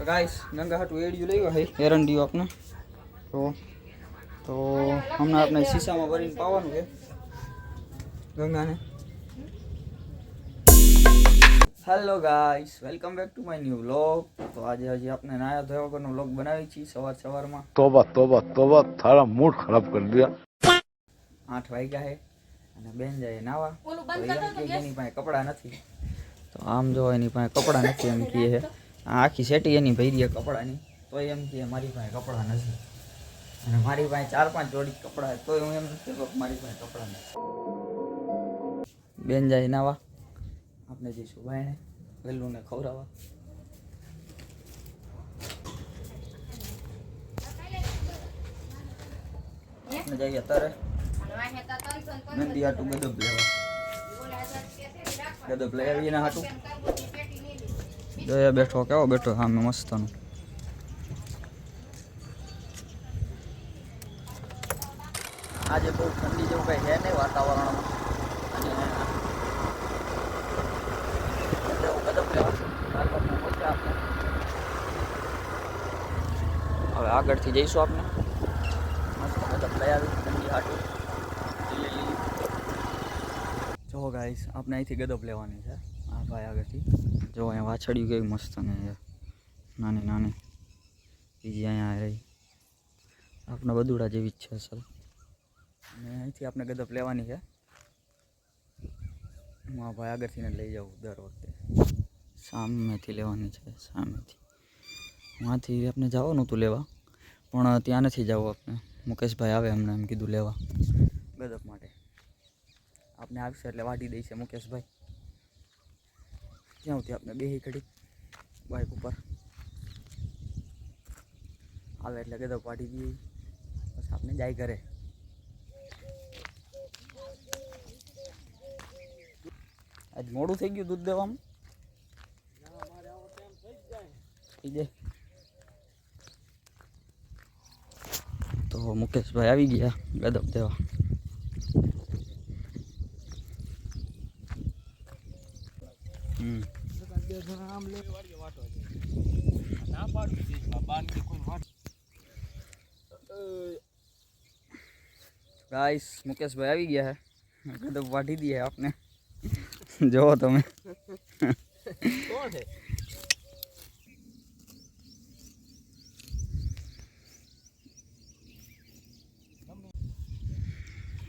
तो गाइस गंगा हाट एडियो ले है एरंडियो अपने तो हमने अपने शीशा में भरीने पाવાનું છે ગંગાને. Hello guys, welcome back to my new vlog. તો આજે હજી આપણે નાયા ધોયા વગરનો વ્લોગ બનાવી છીએ સવારમાં. तोबा तोबा तोबा थारा मूड खराब कर दिया. 8 વાગ્યા છે અને બેન જાય નાવા. તો એમ કે એની પાસે કપડાં નથી. તો આમ જો એની પાસે કપડાં નથી એમ કહે છે. આખી સેટી એની ભરી છે કપડાની. તો એમ કે મારી પાસે કપડાં નથી. અને મારી પાસે 4-5 જોડી કપડાં તો હું એમ નથી કે મારી પાસે કપડાં નથી. બેન જાય નાવા, આપણે જઈશું ભાઈને વહેલું ને ખવડાવવા. આપણે જઈએ અત્યારે નંદી હાટું ગદબ લેવા. ગદબ લઈ આવીએ એના હાટું. દયા બેઠો, કેવો બેઠો સામે મસ્તનો. આજે બહુ ઠંડી જેવું કઈ છે નહીં વાતાવરણમાં. હવે આગળથી જઈશું આપણે મસ્ત ગદબ લઈ આવી ઠંડી હાટું. જો ગાઈસ આપણે અહીંથી ગદબ લેવાની છે. આ ભાઈ આગળથી જો અહીંયા વાછળ્યું કેવી મસ્ત ને નાની નાની બીજી અહીંયા રહી આપણા બદુડા જેવી જ છે અસલ. અને અહીંથી આપણે ગદબ લેવાની છે. હું આ ભાઈ આગળથી ને લઈ જાઉં દર વખતે. સામેથી લેવાની છે, સામેથી. ત્યાંથી આપણે જવાનું હતું લેવા, પણ ત્યાં નથી જવું આપણે. મુકેશભાઈ આવે એમને એમ કીધું લેવા ગદબ માટે. આપણે આવશે એટલે વાટી દઈશે મુકેશભાઈ. ત્યાં સુધી આપણે બેહી ઘડી બાઇક ઉપર આવે એટલે ગદબ વાટી દઈએ, બસ આપણે જાય ઘરે. આજ મોડું થઈ ગયું દૂધ દેવામાં. થઈ જાય તો મુકેશભાઈ આવી ગયા ગદબ દેવા. ગાઈસ મુકેશભાઈ આવી ગયા હે, ગદબ વાઢી દઈએ આપને. જોવો તમે કોણ છે?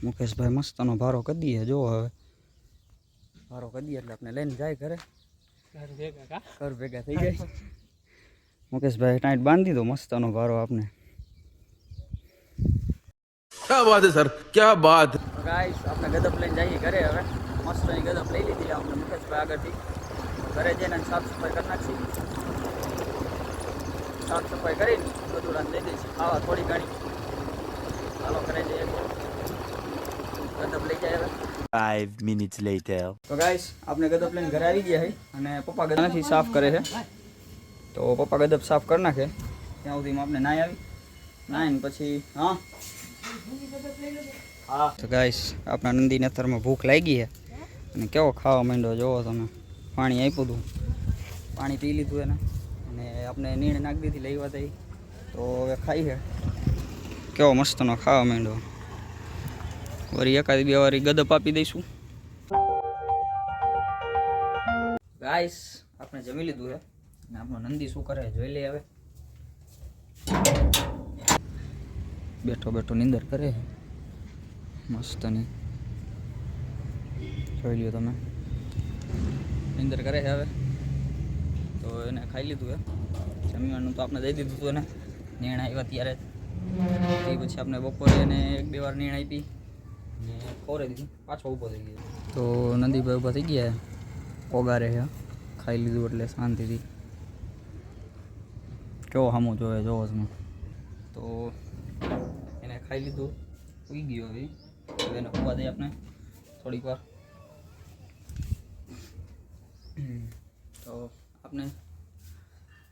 મુકેશભાઈ મસ્તનો ભારો કરી દઈએ. જો હવે ભારો કરી દઈએ એટલે આપણે લઈને જાય ઘરે. ઘર ભેગા થઈ જાય. મુકેશભાઈ ટાઈટ બાંધી દીધો મસ્તનો ભારો આપને. क्या बात है सर, क्या बात. ગાઈસ આપણે ગદબ લઈને જઈએ ઘરે. હવે મસ્તની ગદબ લઈ લીધી આપણે મુકેશભાઈ આગળથી. ઘરે જઈને સાફ સફાઈ કરી નાખીએ. સાફ સફાઈ કરીને બધું રાત દઈ દઈશું ખાવા થોડી ઘણી. ચાલો ઘરે જઈએ. ગદબ લઈ જાય હવે. 5 minutes later. તો ગાઈસ આપણે ગદબ લઈને ઘરે આવી ગયા છે અને પપ્પા ગદબથી સાફ કરે છે. તો પપ્પા ગદબ સાફ કરી નાખે ત્યાં સુધીમાં આપણે નાહી આવી. નાહીને પછી હા તો ગાઈસ આપણા નંદી નેતરમાં ભૂખ લાગી છે અને કેવો ખાવા માંડ્યો જોવો તમે. પાણી આપ્યું હતું, પાણી પી લીધું એને અને આપણે નીણ નાખી દીધી લઈ વાત. તો હવે ખાઈ છે. કેવો મસ્તનો ખાવા માંડ્યો. વળી એકાદ બે વારી ગદપ આપી દઈશું. ગાઈસ આપણે જમી લીધું છે અને આપણો નંદી શું કરે જોઈ લે. હવે બેઠો બેઠો નીંદર કરે છે મસ્તની. જોઈ લ્યો તમે, નીંદર કરે છે હવે. તો એને ખાઈ લીધું છે. જમવાનું તો આપણે દઈ દીધું હતું એને. નીણ આવ્યા ત્યારે એ પછી આપણે બપોરે એને 1-2 વાર નીણ આપી ને ખવડાવી દીધી. પાછો ઊભો થઈ ગયો. તો નંદીભાઈ ઊભા થઈ ગયા પોગારે છે. ખાઈ લીધું એટલે શાંતિથી. કેવો સામો જોવે જોવો તમે. તો એને ખાઈ લીધું, ઉઈ ગયો. હવે એને ઉભા દઈએ આપણે થોડીક વાર. તો આપણે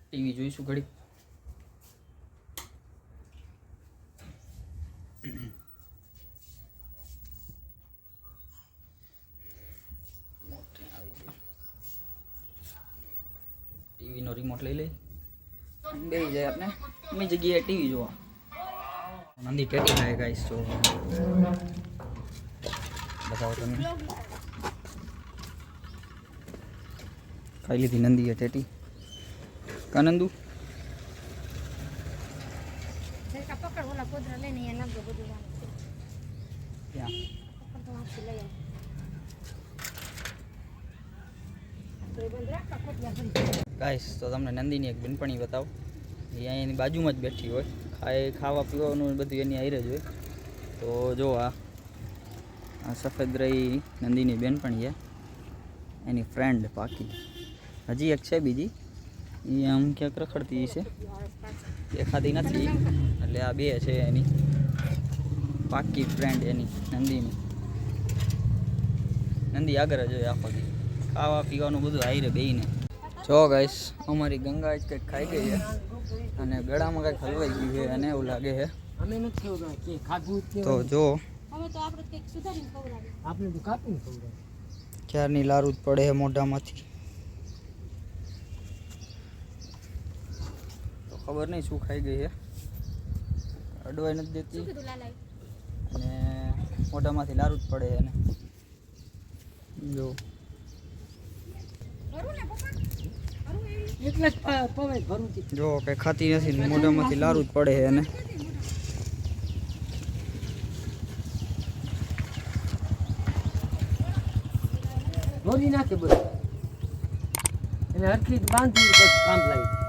ટીવી જોઈશું ઘડી. ટીવીનો રિમોટ લઈ લઈ બેસી જાય આપણે એની જગ્યાએ ટીવી જોવા. નંદી ટેટી ખાય ગાઈસ તો બતાવો તમે. ખાઈ લીધી નંદીએ ટેટી. કા નંદુ ગાઈસ તો તમને નંદીની એક બેનપણી બતાવો. એ અહીંયા એની બાજુમાં જ બેઠી હોય, ખાવા પીવાનું બધું એની હારે જ હોય. તો જો આ સફેદ રહી નંદીની બેનપણી છે, એની ફ્રેન્ડ પાકી. હજી એક છે બીજી, એ આમ ક્યાંક રખડતી છે, દેખાતી નથી. એટલે આ બે છે એની પાકી ફ્રેન્ડ એની નંદીની. નંદી આગળ જ હોય આખો દી, ખાવા પીવાનું બધું હારે બેયને. જો ગાઈસ અમારી ગંગા જ કંઈક ખાઈ ગઈ છે અને ગળામાં કંઈક હલવાઈ ગયું છે અને એવું લાગે છે. તો જો ક્યારની લારું જ પડે છે મોઢામાંથી. તો ખબર નહીં શું ખાઈ ગઈ છે, અડવાઈ નથી દેતી અને મોઢામાંથી લારું જ પડે છે. અને જો જો કઈ ખાતી નથી, મોઢામાંથી લારું જ પડે છે. અને દોરી નાખે બધું એને હરખી બાંધી કામ લાવી.